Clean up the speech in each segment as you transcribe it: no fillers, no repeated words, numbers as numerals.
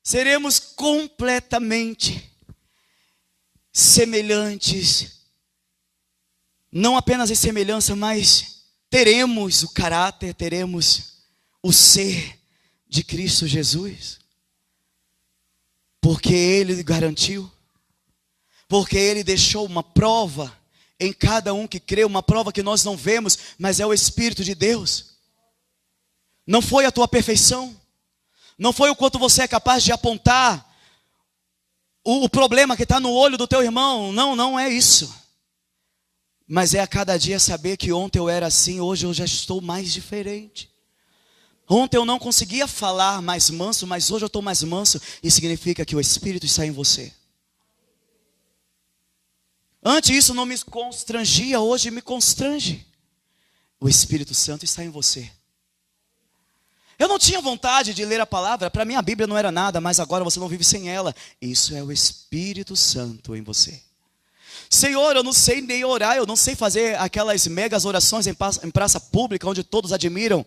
seremos completamente semelhantes. Não apenas em semelhança, mas teremos o caráter, teremos o ser de Cristo Jesus. Porque Ele garantiu, porque Ele deixou uma prova em cada um que crê, uma prova que nós não vemos, mas é o Espírito de Deus. Não foi a tua perfeição, não foi o quanto você é capaz de apontar o problema que está no olho do teu irmão, não é isso. Mas é a cada dia saber que ontem eu era assim, hoje eu já estou mais diferente. Ontem eu não conseguia falar mais manso, mas hoje eu estou mais manso, e significa que o Espírito está em você. Antes isso não me constrangia, hoje me constrange. O Espírito Santo está em você. Eu não tinha vontade de ler a palavra, para mim a Bíblia não era nada, mas agora você não vive sem ela. Isso é o Espírito Santo em você. Senhor, eu não sei nem orar, eu não sei fazer aquelas megas orações em praça pública, onde todos admiram.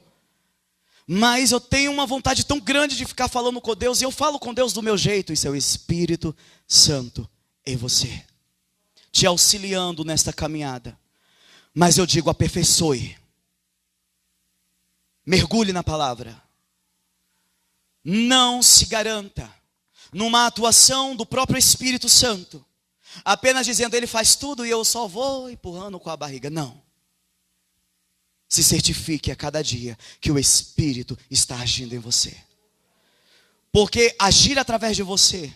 Mas eu tenho uma vontade tão grande de ficar falando com Deus, e eu falo com Deus do meu jeito. Isso é o Espírito Santo em você, te auxiliando nesta caminhada. Mas eu digo, aperfeiçoe. Mergulhe na palavra. Não se garanta numa atuação do próprio Espírito Santo, apenas dizendo, Ele faz tudo e eu só vou empurrando com a barriga. Não. Se certifique a cada dia que o Espírito está agindo em você. Porque agir através de você,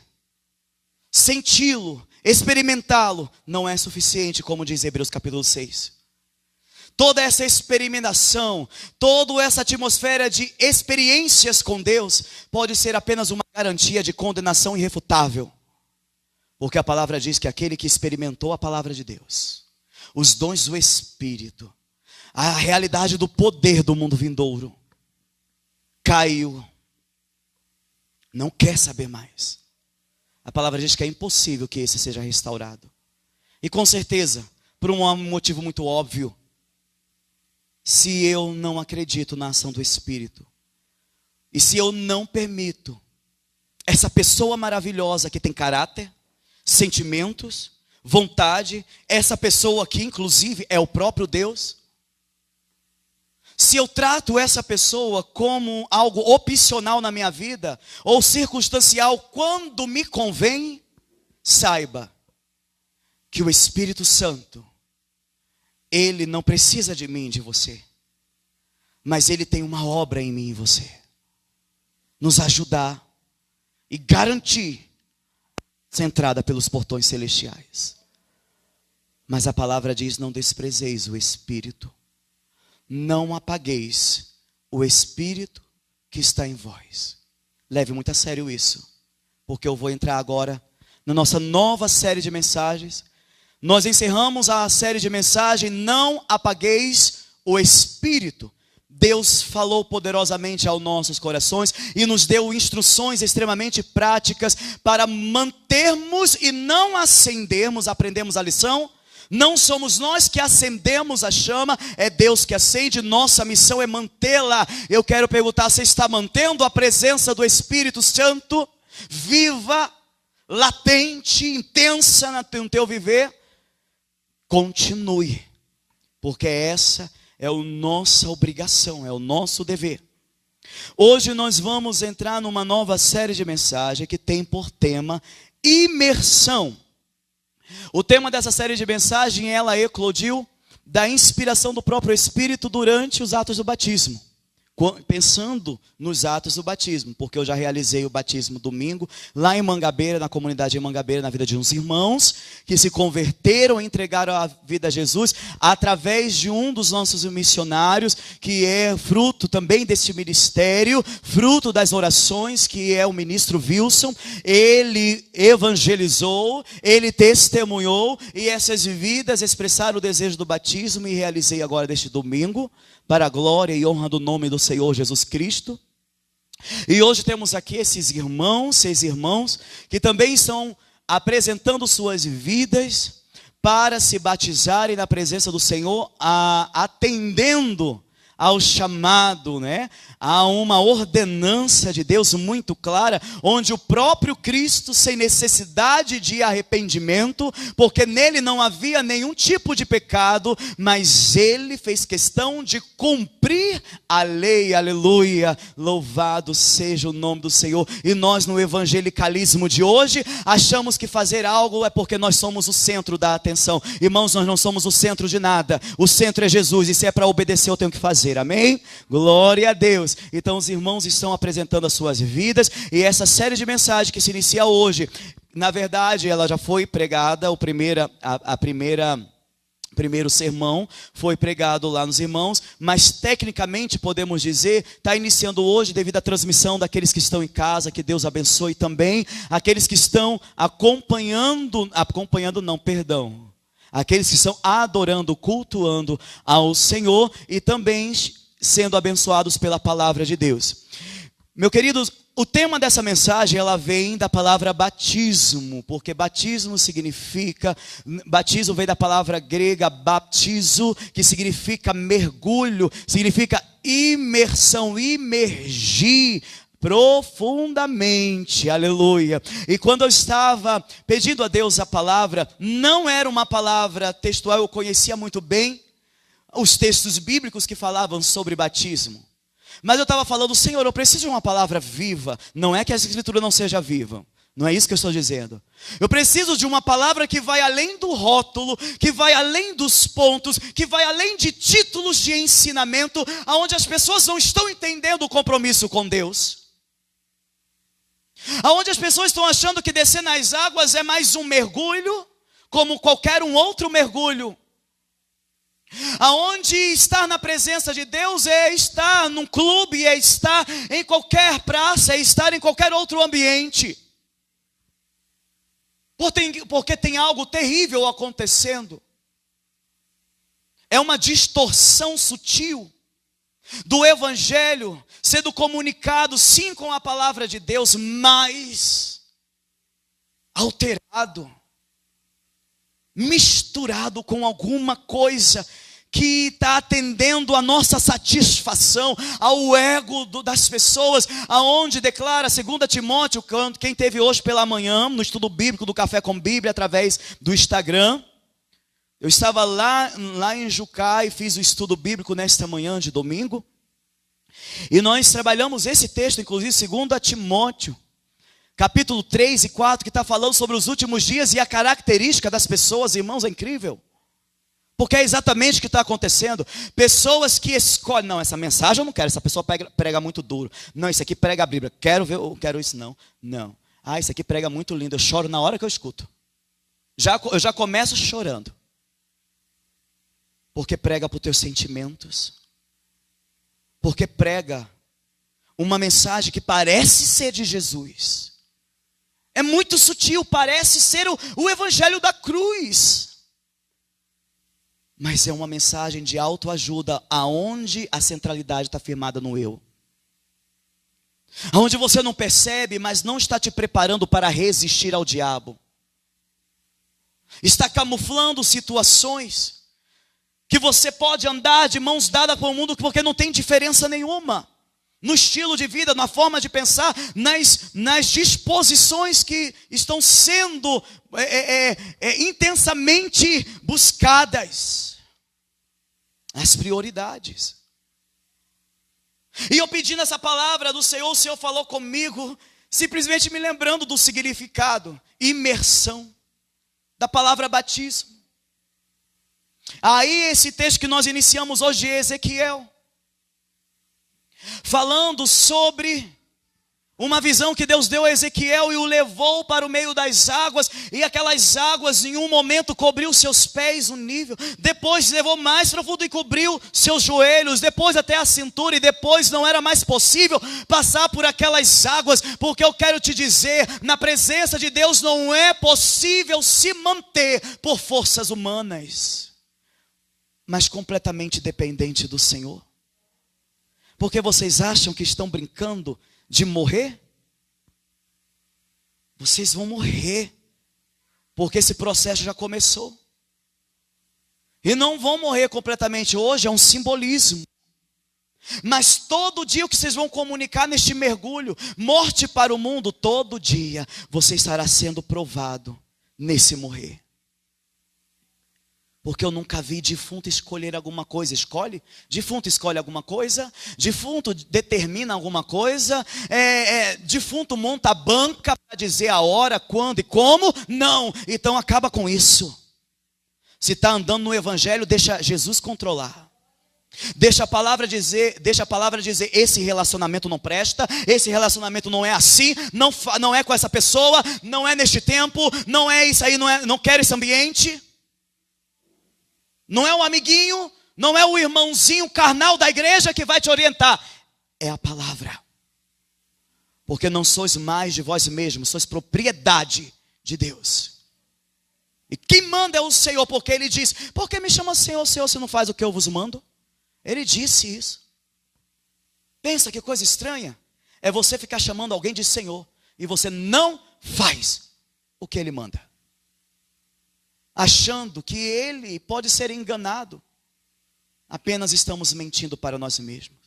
senti-lo, experimentá-lo, não é suficiente, como diz Hebreus capítulo 6. Toda essa experimentação, toda essa atmosfera de experiências com Deus, pode ser apenas uma garantia de condenação irrefutável. Porque a palavra diz que aquele que experimentou a palavra de Deus, os dons do Espírito, a realidade do poder do mundo vindouro, caiu, não quer saber mais. A palavra diz que é impossível que esse seja restaurado. E com certeza, por um motivo muito óbvio, se eu não acredito na ação do Espírito, e se eu não permito essa pessoa maravilhosa que tem caráter, sentimentos, vontade, essa pessoa que inclusive é o próprio Deus, se eu trato essa pessoa como algo opcional na minha vida, ou circunstancial quando me convém, saiba que o Espírito Santo, Ele não precisa de mim, de você, mas Ele tem uma obra em mim e você, nos ajudar e garantir essa entrada pelos portões celestiais. Mas a palavra diz, não desprezeis o Espírito, não apagueis o Espírito que está em vós. Leve muito a sério isso, porque eu vou entrar agora na nossa nova série de mensagens. Nós encerramos a série de mensagens, não apagueis o Espírito. Deus falou poderosamente aos nossos corações e nos deu instruções extremamente práticas para mantermos e não acendermos. Aprendemos a lição? Não somos nós que acendemos a chama, é Deus que acende, nossa missão é mantê-la. Eu quero perguntar, você está mantendo a presença do Espírito Santo viva, latente, intensa no teu viver? Continue, porque essa é a nossa obrigação, é o nosso dever. Hoje nós vamos entrar numa nova série de mensagens que tem por tema imersão. O tema dessa série de mensagens, ela eclodiu da inspiração do próprio Espírito durante os atos do batismo. Pensando nos atos do batismo, porque eu já realizei o batismo domingo, lá em Mangabeira, na comunidade de Mangabeira, na vida de uns irmãos, que se converteram e entregaram a vida a Jesus, através de um dos nossos missionários, que é fruto também deste ministério, fruto das orações, que é o ministro Wilson. Ele evangelizou, ele testemunhou, e essas vidas expressaram o desejo do batismo, e realizei agora deste domingo, para a glória e honra do nome do Senhor Jesus Cristo. E hoje temos aqui esses irmãos, 6 irmãos, que também estão apresentando suas vidas para se batizarem na presença do Senhor, atendendo ao chamado, né? Há uma ordenança de Deus muito clara, onde o próprio Cristo, sem necessidade de arrependimento, porque nele não havia nenhum tipo de pecado, mas ele fez questão de cumprir a lei, aleluia, louvado seja o nome do Senhor. E nós no evangelicalismo de hoje, achamos que fazer algo é porque nós somos o centro da atenção. Irmãos, nós não somos o centro de nada, o centro é Jesus, e se é para obedecer eu tenho que fazer, amém? Glória a Deus. Então os irmãos estão apresentando as suas vidas, e essa série de mensagens que se inicia hoje, na verdade ela já foi pregada, primeiro sermão foi pregado lá nos irmãos, mas tecnicamente podemos dizer, está iniciando hoje devido à transmissão daqueles que estão em casa, que Deus abençoe também, aqueles que estão aqueles que estão adorando, cultuando ao Senhor e também sendo abençoados pela palavra de Deus. Meu queridos, o tema dessa mensagem, ela vem da palavra batismo, porque batismo vem da palavra grega baptizo, que significa mergulho, significa imersão, imergir profundamente, aleluia. E quando eu estava pedindo a Deus a palavra, não era uma palavra textual, eu conhecia muito bem os textos bíblicos que falavam sobre batismo. Mas eu estava falando, Senhor, eu preciso de uma palavra viva. Não é que a escritura não seja viva, não é isso que eu estou dizendo. Eu preciso de uma palavra que vai além do rótulo, que vai além dos pontos, que vai além de títulos de ensinamento, aonde as pessoas não estão entendendo o compromisso com Deus. Aonde as pessoas estão achando que descer nas águas é mais um mergulho, como qualquer um outro mergulho. Aonde estar na presença de Deus é estar num clube, é estar em qualquer praça, é estar em qualquer outro ambiente. Porque tem algo terrível acontecendo. É uma distorção sutil do evangelho sendo comunicado sim com a palavra de Deus, mas alterado, misturado com alguma coisa que está atendendo a nossa satisfação, ao ego das pessoas, aonde declara 2 Timóteo, quem teve hoje pela manhã, no estudo bíblico do Café com Bíblia, através do Instagram, eu estava lá em Jucá e fiz o estudo bíblico nesta manhã de domingo, e nós trabalhamos esse texto, inclusive 2 Timóteo, capítulo 3 e 4, que está falando sobre os últimos dias e a característica das pessoas, irmãos, é incrível. Porque é exatamente o que está acontecendo. Pessoas que escolhem, não, essa mensagem eu não quero, essa pessoa prega muito duro. Não, isso aqui prega a Bíblia, eu quero isso não. Não, isso aqui prega muito lindo, eu choro na hora que eu escuto. Eu já começo chorando. Porque prega para os teus sentimentos. Porque prega uma mensagem que parece ser de Jesus. É muito sutil, parece ser o evangelho da cruz. Mas é uma mensagem de autoajuda, aonde a centralidade está firmada no eu. Aonde você não percebe, mas não está te preparando para resistir ao diabo. Está camuflando situações que você pode andar de mãos dadas com o mundo, porque não tem diferença nenhuma. No estilo de vida, na forma de pensar, nas disposições que estão sendo intensamente buscadas. As prioridades. E eu pedindo essa palavra do Senhor, o Senhor falou comigo, simplesmente me lembrando do significado, imersão, da palavra batismo. Aí esse texto que nós iniciamos hoje de Ezequiel, falando sobre uma visão que Deus deu a Ezequiel e o levou para o meio das águas, e aquelas águas em um momento cobriu seus pés um nível, depois levou mais profundo e cobriu seus joelhos, depois até a cintura, e depois não era mais possível passar por aquelas águas, porque eu quero te dizer, na presença de Deus não é possível se manter por forças humanas, mas completamente dependente do Senhor. Porque vocês acham que estão brincando de morrer? Vocês vão morrer, porque esse processo já começou. E não vão morrer completamente hoje, é um simbolismo. Mas todo dia o que vocês vão comunicar neste mergulho, morte para o mundo, todo dia você estará sendo provado nesse morrer. Porque eu nunca vi defunto escolher alguma coisa. Escolhe? Defunto escolhe alguma coisa? Defunto determina alguma coisa? Defunto monta a banca para dizer a hora, quando e como? Não. Então acaba com isso. Se está andando no evangelho, deixa Jesus controlar. Deixa a palavra dizer, esse relacionamento não presta, esse relacionamento não é assim, não é com essa pessoa, não é neste tempo, não é isso aí, não quero esse ambiente. Não é o amiguinho, não é o irmãozinho carnal da igreja que vai te orientar. É a palavra. Porque não sois mais de vós mesmos, sois propriedade de Deus. E quem manda é o Senhor, porque Ele diz: por que me chama Senhor, Senhor, se não faz o que eu vos mando? Ele disse isso. Pensa que coisa estranha. É você ficar chamando alguém de Senhor e você não faz o que Ele manda, achando que Ele pode ser enganado. Apenas estamos mentindo para nós mesmos.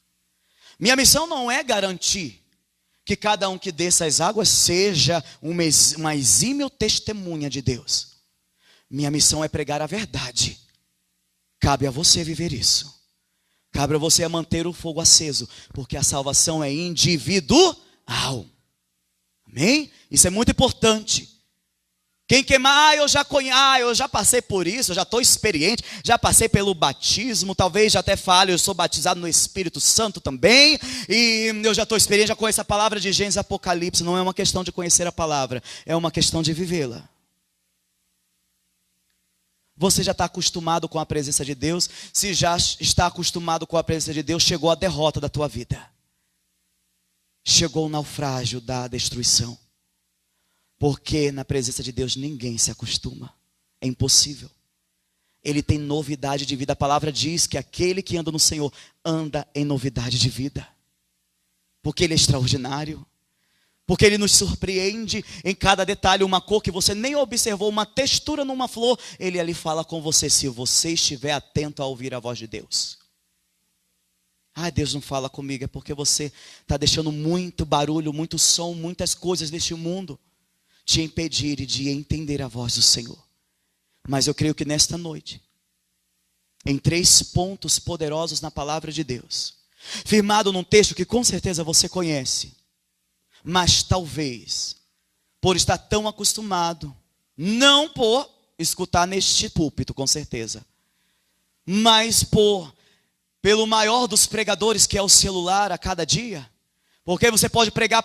Minha missão não é garantir que cada um que desça as águas seja uma exímil testemunha de Deus. Minha missão é pregar a verdade. Cabe a você viver isso. Cabe a você manter o fogo aceso, porque a salvação é individual. Amém? Isso é muito importante. Quem queimar, eu já passei por isso, eu já estou experiente, já passei pelo batismo, talvez já até fale, eu sou batizado no Espírito Santo também, e eu já estou experiente, já conheço a palavra de Gênesis e Apocalipse. Não é uma questão de conhecer a palavra, é uma questão de vivê-la. Você já está acostumado com a presença de Deus? Se já está acostumado com a presença de Deus, chegou a derrota da tua vida. Chegou o naufrágio da destruição. Porque na presença de Deus ninguém se acostuma. É impossível. Ele tem novidade de vida. A palavra diz que aquele que anda no Senhor anda em novidade de vida. Porque Ele é extraordinário. Porque Ele nos surpreende em cada detalhe. Uma cor que você nem observou, uma textura numa flor, Ele ali fala com você, se você estiver atento a ouvir a voz de Deus. Deus não fala comigo, é porque você está deixando muito barulho, muito som, muitas coisas deste mundo te impedirem de entender a voz do Senhor. Mas eu creio que nesta noite, em 3 pontos poderosos na palavra de Deus, firmado num texto que com certeza você conhece, mas talvez, por estar tão acostumado, não por escutar neste púlpito, com certeza, mas pelo maior dos pregadores, que é o celular a cada dia. Porque você pode pregar,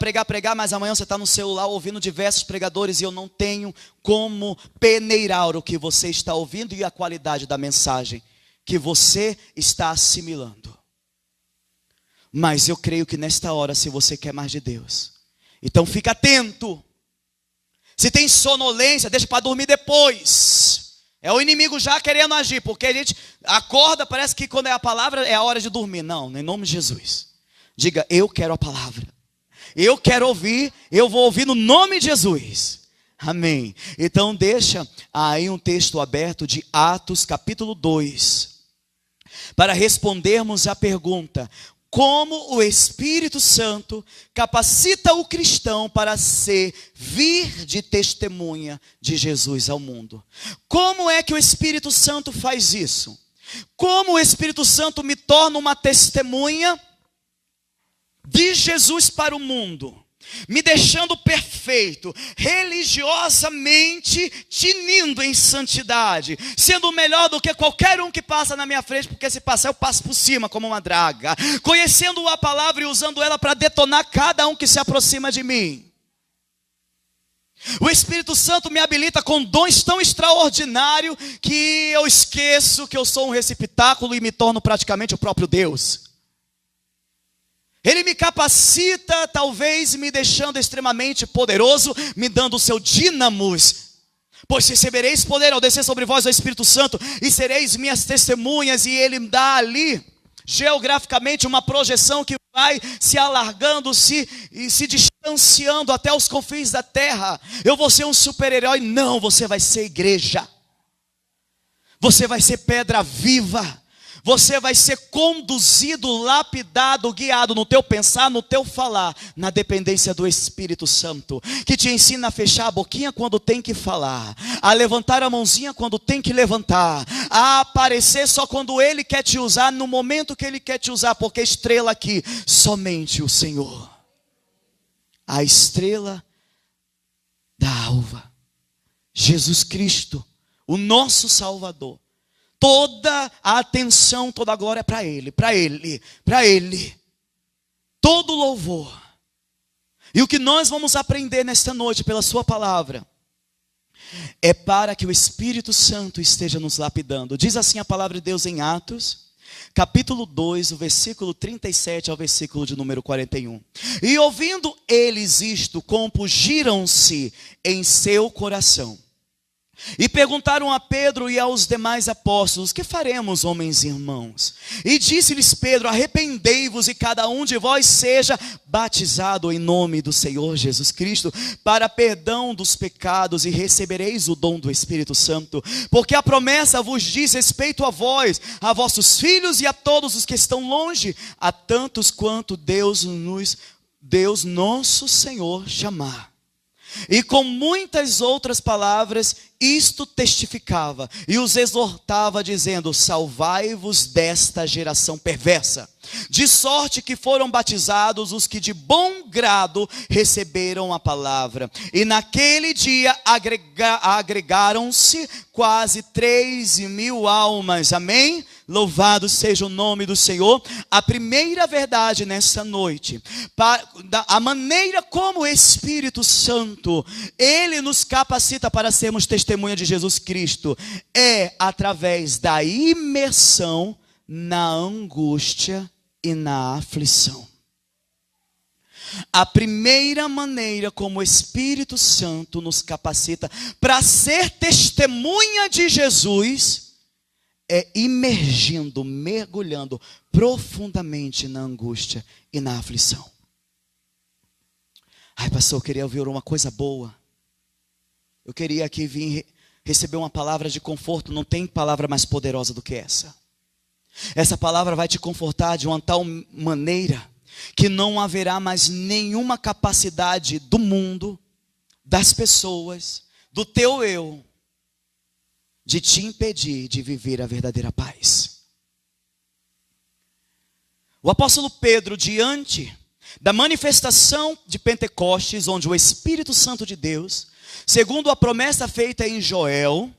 mas amanhã você está no celular ouvindo diversos pregadores e eu não tenho como peneirar o que você está ouvindo e a qualidade da mensagem que você está assimilando. Mas eu creio que nesta hora, se você quer mais de Deus, então fica atento. Se tem sonolência, deixa para dormir depois. É o inimigo já querendo agir, porque a gente acorda, parece que quando é a palavra é a hora de dormir. Não, em nome de Jesus. Diga: eu quero a palavra. Eu quero ouvir, eu vou ouvir no nome de Jesus. Amém. Então deixa aí um texto aberto de Atos capítulo 2. Para respondermos a pergunta: como o Espírito Santo capacita o cristão para servir de testemunha de Jesus ao mundo? Como é que o Espírito Santo faz isso? Como o Espírito Santo me torna uma testemunha de Jesus para o mundo, me deixando perfeito, religiosamente tinindo em santidade, sendo melhor do que qualquer um que passa na minha frente, porque se passar eu passo por cima como uma draga, conhecendo a palavra e usando ela para detonar cada um que se aproxima de mim. O Espírito Santo me habilita com dons tão extraordinários que eu esqueço que eu sou um receptáculo e me torno praticamente o próprio Deus. Ele me capacita, talvez me deixando extremamente poderoso, me dando o seu dínamos. Pois recebereis poder ao descer sobre vós o Espírito Santo, e sereis minhas testemunhas. E Ele dá ali, geograficamente, uma projeção que vai se alargando, e se distanciando até os confins da terra. Eu vou ser um super-herói? Não, você vai ser igreja. Você vai ser pedra viva. Você vai ser conduzido, lapidado, guiado no teu pensar, no teu falar, na dependência do Espírito Santo, que te ensina a fechar a boquinha quando tem que falar, a levantar a mãozinha quando tem que levantar, a aparecer só quando Ele quer te usar, no momento que Ele quer te usar, porque a estrela aqui, somente o Senhor. A estrela da alva, Jesus Cristo, o nosso Salvador. Toda a atenção, toda a glória é para Ele, para Ele, para Ele. Todo louvor. E o que nós vamos aprender nesta noite pela sua palavra é para que o Espírito Santo esteja nos lapidando. Diz assim a palavra de Deus em Atos, capítulo 2, o versículo 37 ao versículo de número 41. E ouvindo eles isto, compungiram-se em seu coração. E perguntaram a Pedro e aos demais apóstolos: que faremos, homens e irmãos? E disse-lhes Pedro: arrependei-vos e cada um de vós seja batizado em nome do Senhor Jesus Cristo para perdão dos pecados, e recebereis o dom do Espírito Santo. Porque a promessa vos diz respeito a vós, a vossos filhos e a todos os que estão longe, a tantos quanto Deus nosso Senhor chamar. E com muitas outras palavras, isto testificava e os exortava, dizendo: salvai-vos desta geração perversa. De sorte que foram batizados os que de bom grado receberam a palavra. E naquele dia agregaram-se quase 3.000 almas. Amém? Louvado seja o nome do Senhor. A primeira verdade nessa noite, a maneira como o Espírito Santo, Ele nos capacita para sermos testemunha de Jesus Cristo, é através da imersão na angústia e na aflição. A primeira maneira como o Espírito Santo nos capacita para ser testemunha de Jesus é imergindo, mergulhando profundamente na angústia e na aflição. Ai, pastor, eu queria ouvir uma coisa boa. Eu queria aqui vir receber uma palavra de conforto. Não tem palavra mais poderosa do que essa. Essa palavra vai te confortar de uma tal maneira que não haverá mais nenhuma capacidade do mundo, das pessoas, do teu eu, de te impedir de viver a verdadeira paz. O apóstolo Pedro, diante da manifestação de Pentecostes, onde o Espírito Santo de Deus, segundo a promessa feita em Joel,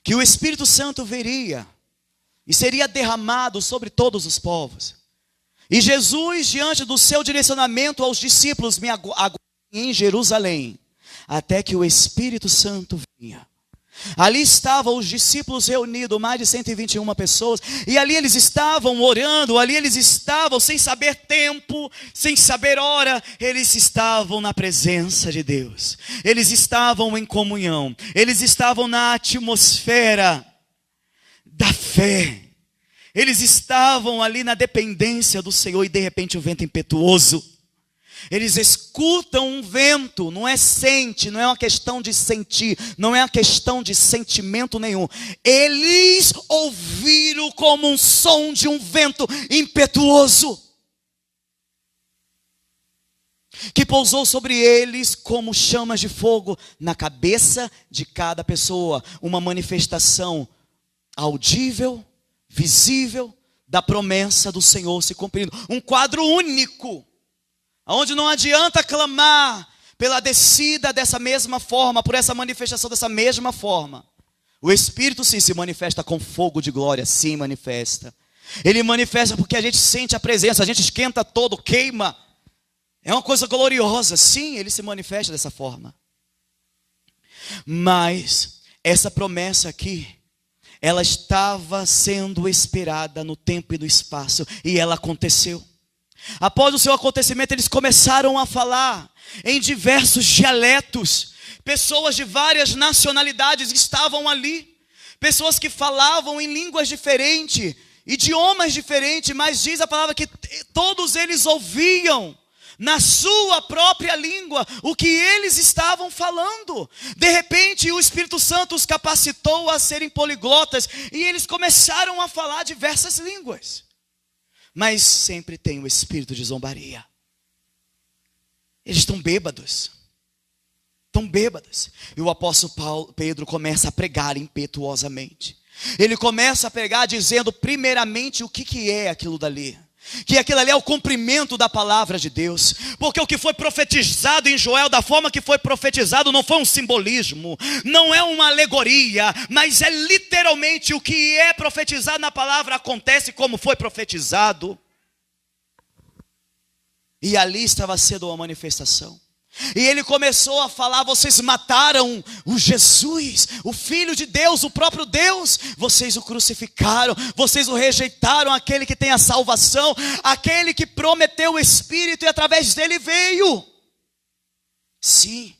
que o Espírito Santo viria e seria derramado sobre todos os povos. E Jesus, diante do seu direcionamento aos discípulos: me aguardem em Jerusalém, até que o Espírito Santo venha. Ali estavam os discípulos reunidos, mais de 121 pessoas, e ali eles estavam orando, ali eles estavam sem saber tempo, sem saber hora, eles estavam na presença de Deus, eles estavam em comunhão, eles estavam na atmosfera da fé, eles estavam ali na dependência do Senhor, e de repente o vento impetuoso. Eles escutam um vento, não é não é uma questão de sentir, não é uma questão de sentimento nenhum. Eles ouviram como um som de um vento impetuoso, que pousou sobre eles como chamas de fogo na cabeça de cada pessoa. Uma manifestação audível, visível, da promessa do Senhor se cumprindo. Um quadro único, onde não adianta clamar pela descida dessa mesma forma, por essa manifestação dessa mesma forma. O Espírito sim se manifesta com fogo de glória, sim manifesta. Ele manifesta porque a gente sente a presença, a gente esquenta todo, queima. É uma coisa gloriosa, sim, ele se manifesta dessa forma. Mas essa promessa aqui, ela estava sendo esperada no tempo e no espaço, e ela aconteceu. Após o seu acontecimento, eles começaram a falar em diversos dialetos. Pessoas de várias nacionalidades estavam ali. Pessoas que falavam em línguas diferentes, idiomas diferentes, mas diz a palavra que todos eles ouviam na sua própria língua, o que eles estavam falando. De repente, o Espírito Santo os capacitou a serem poliglotas, e eles começaram a falar diversas línguas. Mas sempre tem o espírito de zombaria. Eles estão bêbados. Estão bêbados. E o apóstolo Pedro começa a pregar impetuosamente. Ele começa a pregar dizendo primeiramente o que é aquilo dali. Que aquilo ali é o cumprimento da palavra de Deus. Porque o que foi profetizado em Joel, da forma que foi profetizado, não foi um simbolismo, não é uma alegoria, mas é literalmente o que é profetizado na palavra acontece como foi profetizado. E ali estava sendo uma manifestação. E ele começou a falar: vocês mataram o Jesus, o Filho de Deus, o próprio Deus. Vocês o crucificaram, vocês o rejeitaram, aquele que tem a salvação, aquele que prometeu o Espírito e através dele veio. Sim,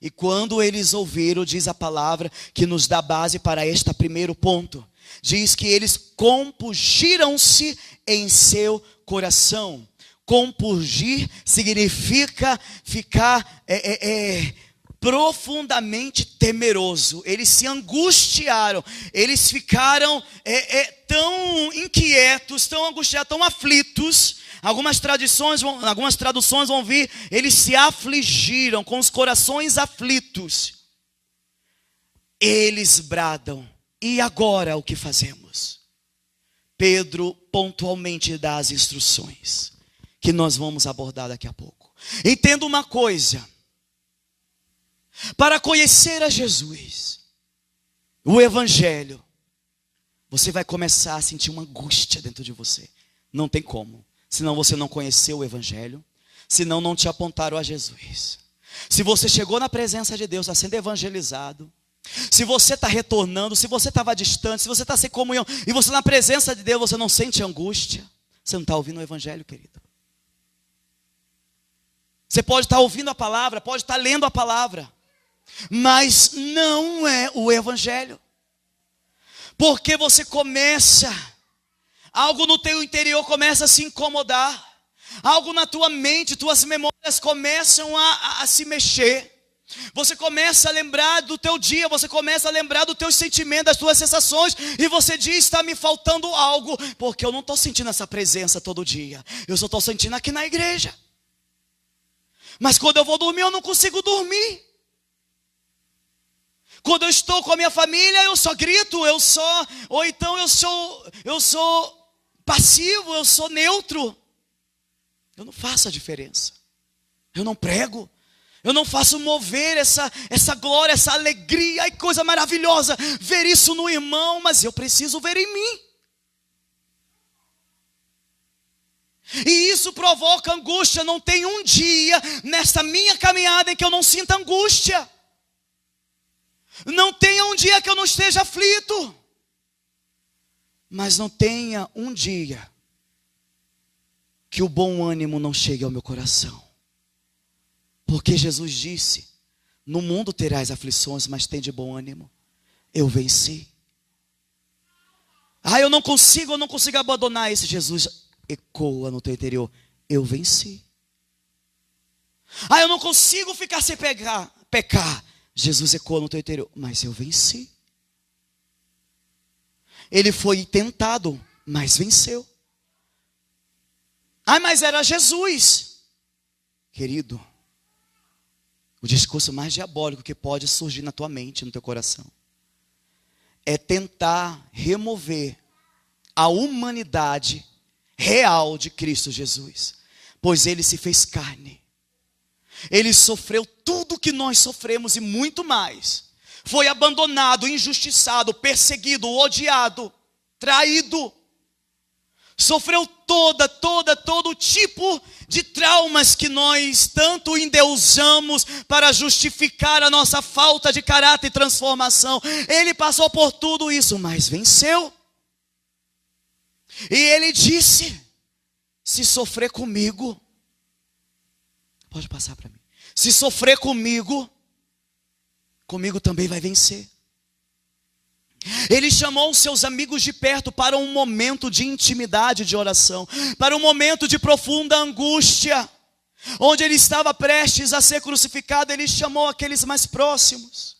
e quando eles ouviram, diz a palavra que nos dá base para este primeiro ponto. Diz que eles compungiram-se em seu coração. Compungir significa ficar profundamente temeroso. Eles se angustiaram, eles ficaram tão inquietos, tão angustiados, tão aflitos. Algumas traduções vão vir, eles se afligiram, com os corações aflitos. Eles bradam: e agora o que fazemos? Pedro pontualmente dá as instruções que nós vamos abordar daqui a pouco. Entenda uma coisa: para conhecer a Jesus, o Evangelho, você vai começar a sentir uma angústia dentro de você. Não tem como, senão você não conheceu o Evangelho, senão não te apontaram a Jesus. Se você chegou na presença de Deus, está sendo evangelizado, se você está retornando, se você estava distante, se você está sem comunhão, e você na presença de Deus, você não sente angústia, você não está ouvindo o Evangelho, querido. Você pode estar ouvindo a palavra, pode estar lendo a palavra, mas não é o Evangelho. Porque você começa, algo no teu interior começa a se incomodar, algo na tua mente, tuas memórias começam a se mexer. Você começa a lembrar do teu dia, você começa a lembrar dos teus sentimentos, das tuas sensações, e você diz: está me faltando algo, porque eu não estou sentindo essa presença todo dia, eu só estou sentindo aqui na igreja. Mas quando eu vou dormir, eu não consigo dormir. Quando eu estou com a minha família, eu só grito, ou então eu sou passivo, eu sou neutro. Eu não faço a diferença. Eu não prego. Eu não faço mover essa glória, essa alegria. Ai, coisa maravilhosa ver isso no irmão, mas eu preciso ver em mim. E isso provoca angústia. Não tem um dia nesta minha caminhada em que eu não sinta angústia. Não tenha um dia que eu não esteja aflito. Mas não tenha um dia que o bom ânimo não chegue ao meu coração. Porque Jesus disse: no mundo terás aflições, mas tem de bom ânimo. Eu venci. Ah, eu não consigo abandonar esse. Jesus ecoa no teu interior: eu venci. Ah, eu não consigo ficar sem pecar. Jesus ecoa no teu interior: mas eu venci. Ele foi tentado, mas venceu. Ah, mas era Jesus. Querido, o discurso mais diabólico que pode surgir na tua mente, no teu coração, é tentar remover a humanidade real de Cristo Jesus. Pois ele se fez carne. Ele sofreu tudo que nós sofremos e muito mais. Foi abandonado, injustiçado, perseguido, odiado, traído. Sofreu todo tipo de traumas que nós tanto endeusamos para justificar a nossa falta de caráter e transformação. Ele passou por tudo isso, mas venceu. E ele disse: se sofrer comigo, pode passar para mim. Se sofrer comigo também vai vencer. Ele chamou os seus amigos de perto para um momento de intimidade, de oração, para um momento de profunda angústia. Onde ele estava prestes a ser crucificado, ele chamou aqueles mais próximos.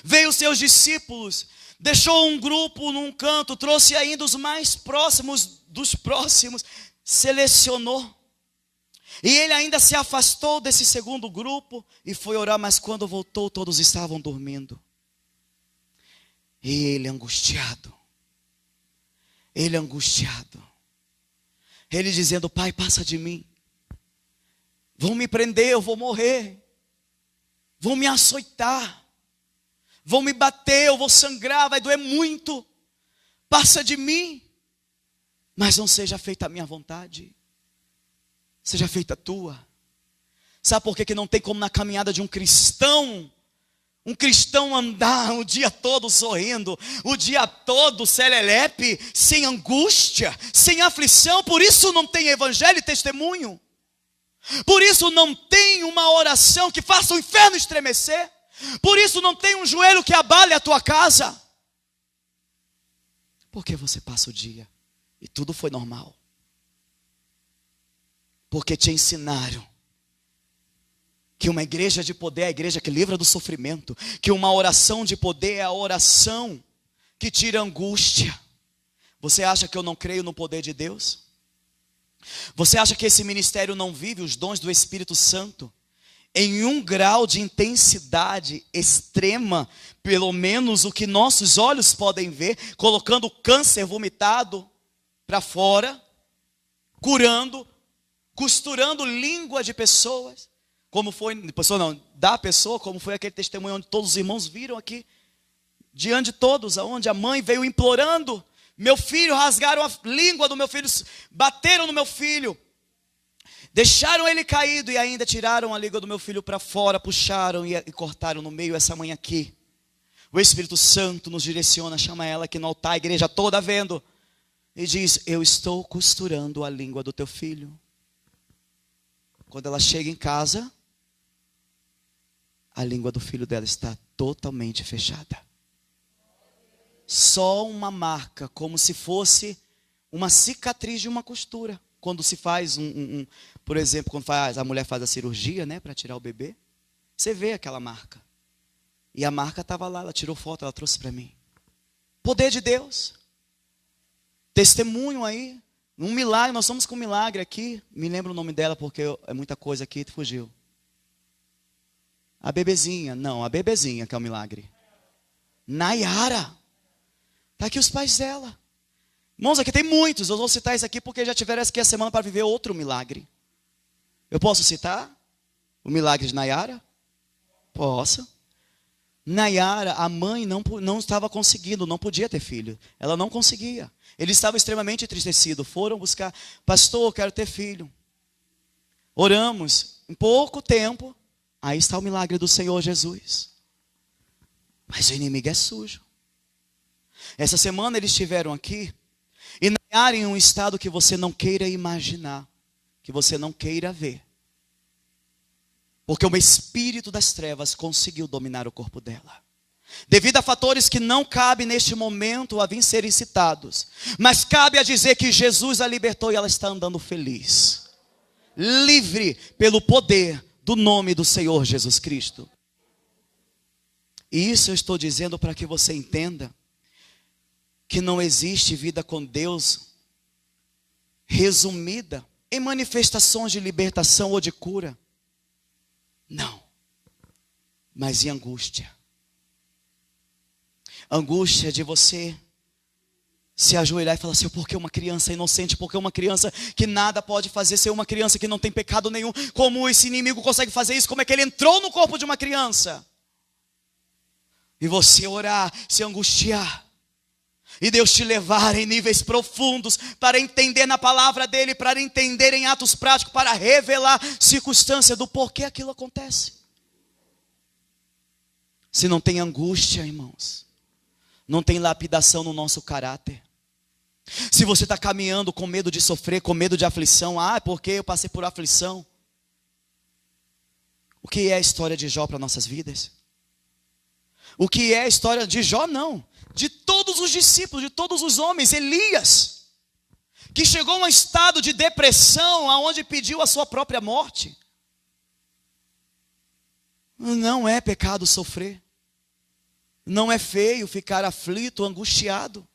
Veio os seus discípulos, deixou um grupo num canto, trouxe ainda os mais próximos dos próximos, selecionou. E ele ainda se afastou desse segundo grupo e foi orar, mas quando voltou, todos estavam dormindo. E ele angustiado, ele dizendo: Pai, passa de mim. Vão me prender, eu vou morrer. Vão me açoitar. Vão me bater, eu vou sangrar, vai doer muito. Passa de mim. Mas não seja feita a minha vontade, seja feita a tua. Sabe por que não tem como na caminhada de um cristão andar o dia todo sorrindo, o dia todo serelepe, sem angústia, sem aflição? Por isso não tem evangelho e testemunho. Por isso não tem uma oração que faça o inferno estremecer. Por isso não tem um joelho que abale a tua casa. Porque você passa o dia e tudo foi normal. Porque te ensinaram que uma igreja de poder é a igreja que livra do sofrimento, que uma oração de poder é a oração que tira a angústia. Você acha que eu não creio no poder de Deus? Você acha que esse ministério não vive os dons do Espírito Santo em um grau de intensidade extrema, pelo menos o que nossos olhos podem ver, colocando o câncer vomitado para fora, curando, costurando língua de pessoas, como foi, da pessoa, como foi aquele testemunho onde todos os irmãos viram aqui, diante de todos, aonde a mãe veio implorando: meu filho, rasgaram a língua do meu filho, bateram no meu filho, deixaram ele caído e ainda tiraram a língua do meu filho para fora, puxaram e cortaram no meio. Essa mãe aqui, o Espírito Santo nos direciona, chama ela aqui no altar, a igreja toda vendo, e diz: eu estou costurando a língua do teu filho. Quando ela chega em casa, a língua do filho dela está totalmente fechada. Só uma marca, como se fosse uma cicatriz de uma costura. Quando se faz por exemplo, quando a mulher faz a cirurgia, né, para tirar o bebê, você vê aquela marca. E a marca estava lá, ela tirou foto, ela trouxe para mim. Poder de Deus. Testemunho aí. Um milagre, nós estamos com um milagre aqui. Me lembro o nome dela porque é muita coisa aqui, fugiu. A bebezinha que é o milagre. Nayara. Está aqui os pais dela. Irmãos, aqui tem muitos. Eu vou citar isso aqui porque já tiveram aqui a semana para viver outro milagre. Eu posso citar o milagre de Nayara? Posso. Nayara, a mãe não estava conseguindo, não podia ter filho. Ela não conseguia. Eles estavam extremamente entristecidos. Foram buscar: pastor, eu quero ter filho. Oramos. Em pouco tempo, aí está o milagre do Senhor Jesus. Mas o inimigo é sujo. Essa semana eles estiveram aqui, e Nayara em um estado que você não queira imaginar, que você não queira ver. Porque o espírito das trevas conseguiu dominar o corpo dela. Devido a fatores que não cabe neste momento a vir serem citados. Mas cabe a dizer que Jesus a libertou e ela está andando feliz. Livre pelo poder do nome do Senhor Jesus Cristo. E isso eu estou dizendo para que você entenda que não existe vida com Deus resumida em manifestações de libertação ou de cura. Não. Mas em angústia. Angústia de você se ajoelhar e falar: Senhor, por que uma criança inocente? Por que uma criança que nada pode fazer? Ser uma criança que não tem pecado nenhum. Como esse inimigo consegue fazer isso? Como é que ele entrou no corpo de uma criança? E você orar, se angustiar. E Deus te levar em níveis profundos para entender na palavra dele, para entender em atos práticos, para revelar circunstância do porquê aquilo acontece. Se não tem angústia, irmãos, não tem lapidação no nosso caráter. Se você está caminhando com medo de sofrer, com medo de aflição, porque eu passei por aflição. O que é a história de Jó para nossas vidas? O que é a história de Jó? Não. De todos os discípulos, de todos os homens. Elias. que chegou a um estado de depressão, aonde pediu a sua própria morte. Não é pecado sofrer. Não é feio ficar aflito, angustiado.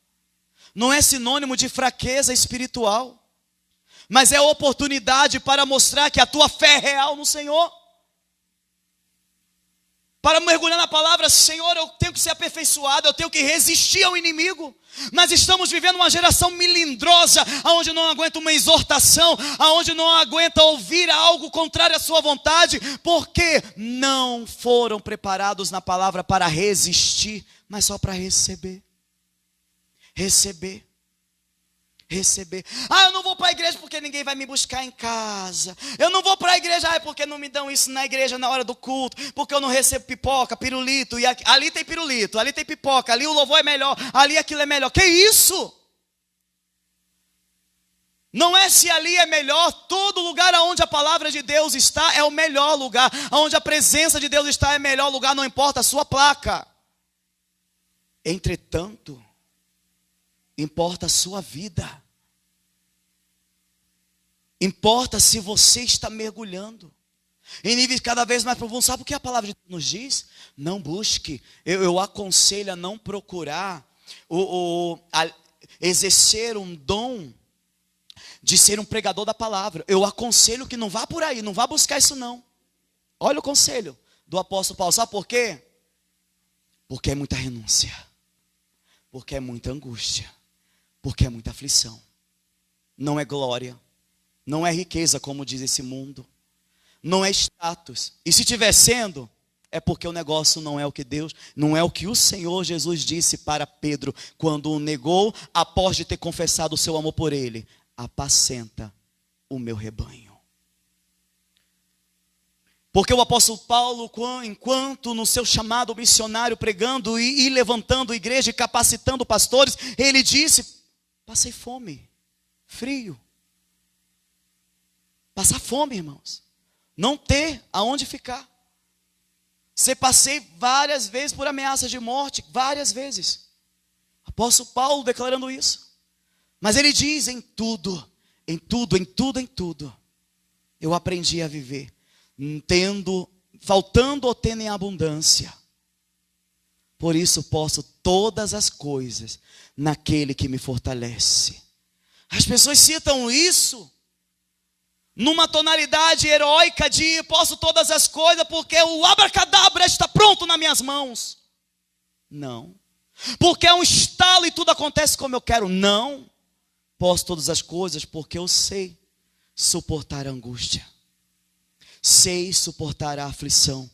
Não é sinônimo de fraqueza espiritual. Mas é oportunidade para mostrar que a tua fé é real no Senhor. Para mergulhar na palavra, Senhor, eu tenho que ser aperfeiçoado, eu tenho que resistir ao inimigo. Mas estamos vivendo uma geração melindrosa, onde não aguenta uma exortação, onde não aguenta ouvir algo contrário à sua vontade, porque não foram preparados na palavra para resistir, mas só para receber. Receber. Eu não vou para a igreja porque ninguém vai me buscar em casa. Eu não vou para a igreja porque não me dão isso na igreja na hora do culto. Porque eu não recebo pipoca, pirulito. E ali tem pirulito, ali tem pipoca. Ali o louvor é melhor, ali aquilo é melhor. Que isso? Não é se ali é melhor. Todo lugar onde a palavra de Deus está é o melhor lugar. Onde a presença de Deus está é o melhor lugar. Não importa a sua placa. Entretanto, importa a sua vida. Importa se você está mergulhando em níveis cada vez mais profundos. Sabe o que a palavra de Deus nos diz? Não busque. Eu aconselho a não procurar exercer um dom de ser um pregador da palavra. Eu aconselho que não vá por aí, não vá buscar isso não. Olha o conselho do apóstolo Paulo. Sabe por quê? Porque é muita renúncia. Porque é muita angústia. Porque é muita aflição. Não é glória. Não é riqueza, como diz esse mundo. Não é status. E se estiver sendo, é porque o negócio não é o que Deus, não é o que o Senhor Jesus disse para Pedro, quando o negou, após de ter confessado o seu amor por ele. Apacenta o meu rebanho. Porque o apóstolo Paulo, enquanto no seu chamado missionário, pregando e levantando a igreja e capacitando pastores, ele disse, passei fome, frio. Passar fome, irmãos. Não ter aonde ficar. Passei várias vezes por ameaças de morte, várias vezes. Apóstolo Paulo declarando isso. Mas ele diz, em tudo, eu aprendi a viver, faltando ou tendo em abundância. Por isso posso todas as coisas naquele que me fortalece. As pessoas citam isso numa tonalidade heróica de posso todas as coisas porque o abracadabra está pronto nas minhas mãos. Não. Porque é um estalo e tudo acontece como eu quero. Não. Posso todas as coisas porque eu sei suportar a angústia. Sei suportar a aflição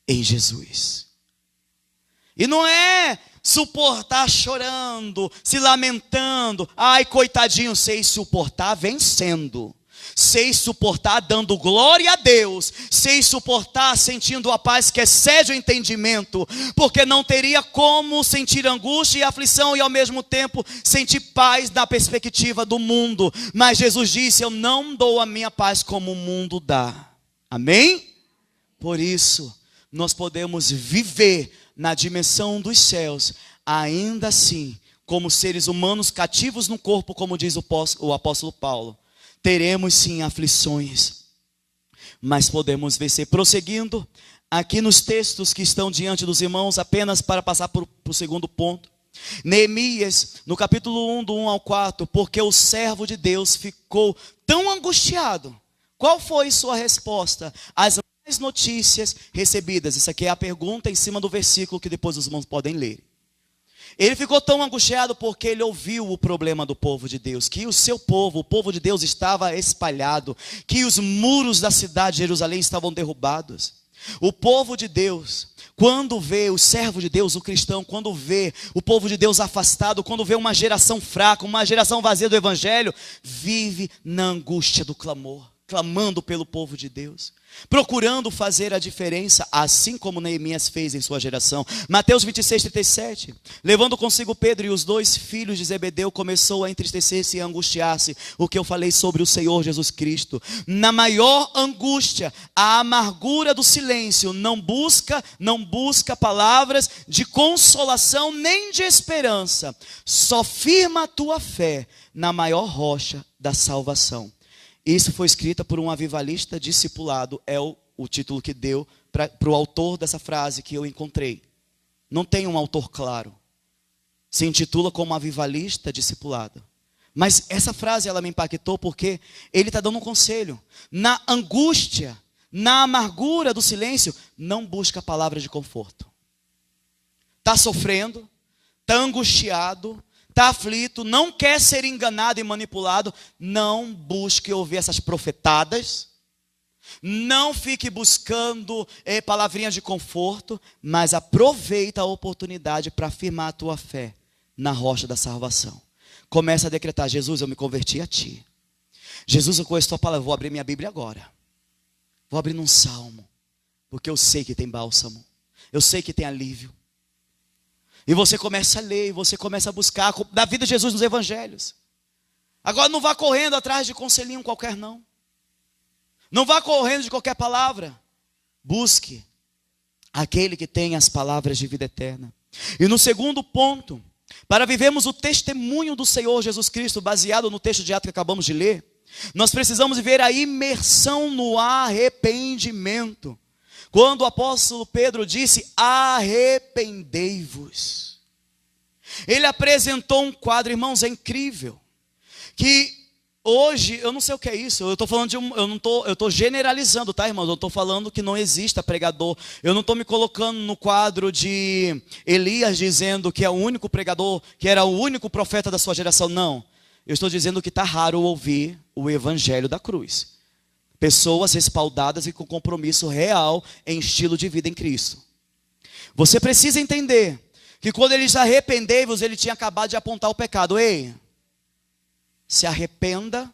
em Jesus. E não é suportar chorando, se lamentando. Ai, coitadinho, sei suportar vencendo. Sei suportar dando glória a Deus. Sei suportar sentindo a paz que excede o entendimento. Porque não teria como sentir angústia e aflição e ao mesmo tempo sentir paz na perspectiva do mundo. Mas Jesus disse, eu não dou a minha paz como o mundo dá. Amém? Por isso, nós podemos viver na dimensão dos céus, ainda assim, como seres humanos cativos no corpo, como diz o apóstolo Paulo. Teremos sim aflições, mas podemos vencer. Prosseguindo, aqui nos textos que estão diante dos irmãos, apenas para passar para o segundo ponto. Neemias, no capítulo 1, do 1 ao 4, porque o servo de Deus ficou tão angustiado. Qual foi sua resposta às mais notícias recebidas? Isso aqui é a pergunta em cima do versículo que depois os irmãos podem ler. Ele ficou tão angustiado porque ele ouviu o problema do povo de Deus, que o seu povo, o povo de Deus estava espalhado, que os muros da cidade de Jerusalém estavam derrubados. O povo de Deus, quando vê o servo de Deus, o cristão, quando vê o povo de Deus afastado, quando vê uma geração fraca, uma geração vazia do evangelho, vive na angústia do clamor. clamando pelo povo de Deus, procurando fazer a diferença, assim como Neemias fez em sua geração. Mateus 26:37, levando consigo Pedro e os 2 filhos de Zebedeu, começou a entristecer-se e a angustiar-se. O que eu falei sobre o Senhor Jesus Cristo. Na maior angústia, a amargura do silêncio, não busca palavras de consolação nem de esperança, só firma a tua fé na maior rocha da salvação. Isso foi escrito por um avivalista discipulado, é o título que deu para o autor dessa frase que eu encontrei. Não tem um autor claro. Se intitula como avivalista discipulado. Mas essa frase ela me impactou porque ele está dando um conselho. Na angústia, na amargura do silêncio, não busca palavras de conforto. Está sofrendo, está angustiado, está aflito, não quer ser enganado e manipulado, não busque ouvir essas profetadas, não fique buscando palavrinhas de conforto, mas aproveita a oportunidade para afirmar a tua fé na rocha da salvação. Começa a decretar: Jesus, eu me converti a ti. Jesus, eu conheço tua palavra. Vou abrir minha Bíblia agora. Vou abrir num salmo, porque eu sei que tem bálsamo, eu sei que tem alívio. E você começa a ler, e você começa a buscar da vida de Jesus nos evangelhos. Agora não vá correndo atrás de conselhinho qualquer não. Não vá correndo de qualquer palavra. Busque aquele que tem as palavras de vida eterna. E no segundo ponto, para vivermos o testemunho do Senhor Jesus Cristo, baseado no texto de Atos que acabamos de ler, nós precisamos viver a imersão no arrependimento. Quando o apóstolo Pedro disse: arrependei-vos. Ele apresentou um quadro, irmãos, é incrível. Que hoje, eu não sei o que é isso, eu estou falando eu estou generalizando, tá, irmãos? Eu estou falando que não exista pregador. Eu não estou me colocando no quadro de Elias dizendo que é o único pregador, que era o único profeta da sua geração. Não, eu estou dizendo que está raro ouvir o evangelho da cruz. Pessoas respaldadas e com compromisso real em estilo de vida em Cristo. Você precisa entender que quando ele diz arrependei-vos, ele tinha acabado de apontar o pecado. Ei, se arrependa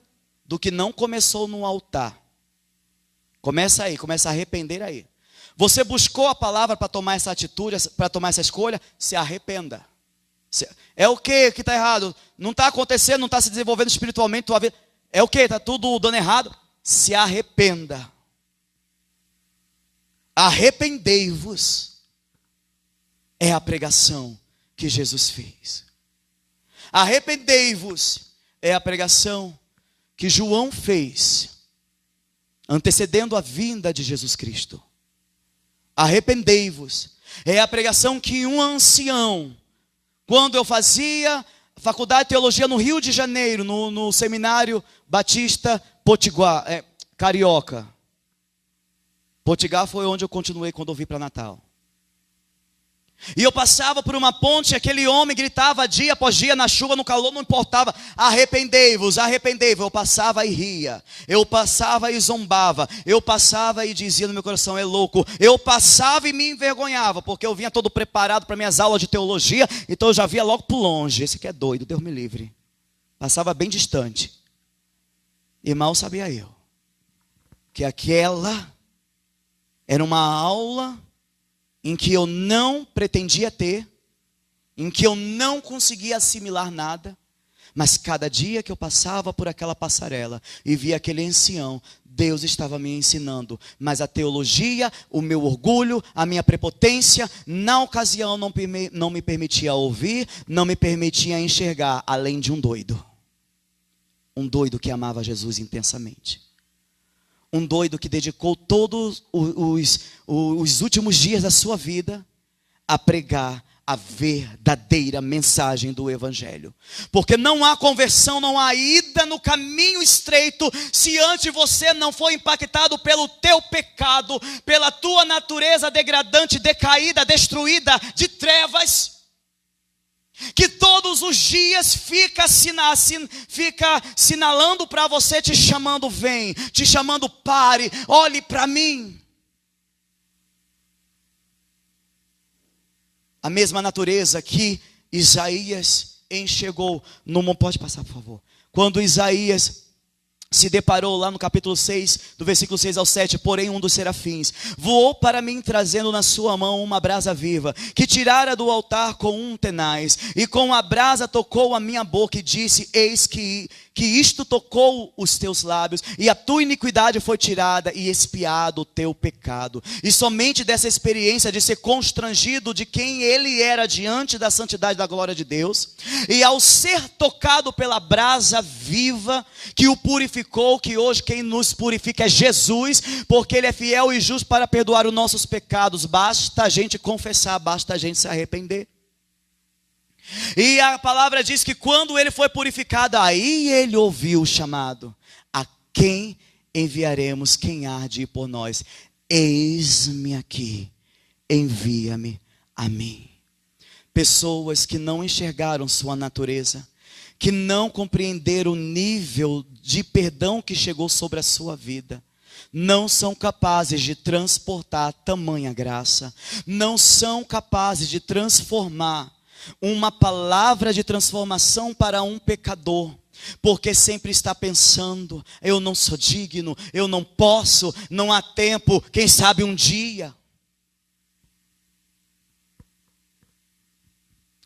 do que não começou no altar. Começa aí, começa a arrepender aí. Você buscou a palavra para tomar essa atitude, para tomar essa escolha, se arrependa. É o que está errado? Não está acontecendo, não está se desenvolvendo espiritualmente tua vida. É o que? Está tudo dando errado? Se arrependa. Arrependei-vos. É a pregação que Jesus fez. Arrependei-vos. É a pregação que João fez, antecedendo a vinda de Jesus Cristo. Arrependei-vos. É a pregação que um ancião, quando eu fazia faculdade de teologia no Rio de Janeiro, no seminário Batista Potiguar, Carioca. Potiguar foi onde eu continuei quando eu vim para Natal. E eu passava por uma ponte, aquele homem gritava dia após dia, na chuva, no calor, não importava: arrependei-vos, arrependei-vos. Eu passava e ria, eu passava e zombava, eu passava e dizia no meu coração: é louco. Eu passava e me envergonhava, porque eu vinha todo preparado para minhas aulas de teologia, então eu já via logo por longe: esse aqui é doido, Deus me livre. Passava bem distante. E mal sabia eu que aquela era uma aula em que eu não pretendia ter, em que eu não conseguia assimilar nada, mas cada dia que eu passava por aquela passarela e via aquele ancião, Deus estava me ensinando. Mas a teologia, o meu orgulho, a minha prepotência, na ocasião não me permitia ouvir, não me permitia enxergar, além de um doido. Um doido que amava Jesus intensamente. Um doido que dedicou todos os últimos dias da sua vida a pregar a verdadeira mensagem do Evangelho. Porque não há conversão, não há ida no caminho estreito, se antes você não for impactado pelo teu pecado, pela tua natureza degradante, decaída, destruída, de trevas, que todos os dias fica sinalando para você, te chamando: vem, te chamando: pare, olhe para mim. A mesma natureza que Isaías enxergou no monte. Pode passar, por favor. Quando Isaías se deparou lá no capítulo 6, do versículo 6 ao 7, porém um dos serafins voou para mim, trazendo na sua mão uma brasa viva, que tirara do altar com um tenaz, e com a brasa tocou a minha boca e disse, eis que isto tocou os teus lábios, e a tua iniquidade foi tirada, e expiado o teu pecado. E somente dessa experiência de ser constrangido de quem ele era diante da santidade da glória de Deus, e ao ser tocado pela brasa viva, que o purificou, que hoje quem nos purifica é Jesus, porque ele é fiel e justo para perdoar os nossos pecados, basta a gente confessar, basta a gente se arrepender. E a palavra diz que quando ele foi purificado, aí ele ouviu o chamado, a quem enviaremos, quem há de ir por nós? Eis-me aqui, envia-me a mim. Pessoas que não enxergaram sua natureza, que não compreenderam o nível de perdão que chegou sobre a sua vida, não são capazes de transportar tamanha graça, não são capazes de transformar uma palavra de transformação para um pecador, porque sempre está pensando, eu não sou digno, eu não posso, não há tempo, quem sabe um dia.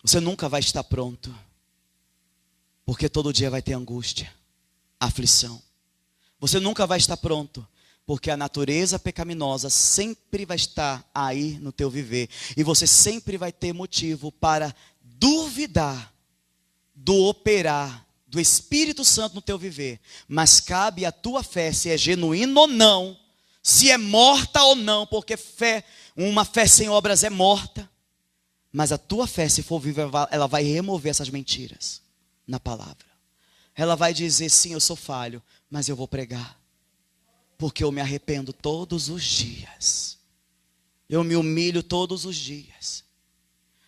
Você nunca vai estar pronto, porque todo dia vai ter angústia, aflição. Você nunca vai estar pronto, porque a natureza pecaminosa sempre vai estar aí no teu viver. E você sempre vai ter motivo para duvidar do operar do Espírito Santo no teu viver. Mas cabe a tua fé, se é genuína ou não, se é morta ou não, porque fé, uma fé sem obras é morta. Mas a tua fé, se for viva, ela vai remover essas mentiras na palavra. Ela vai dizer, sim, eu sou falho, mas eu vou pregar. Porque eu me arrependo todos os dias. Eu me humilho todos os dias.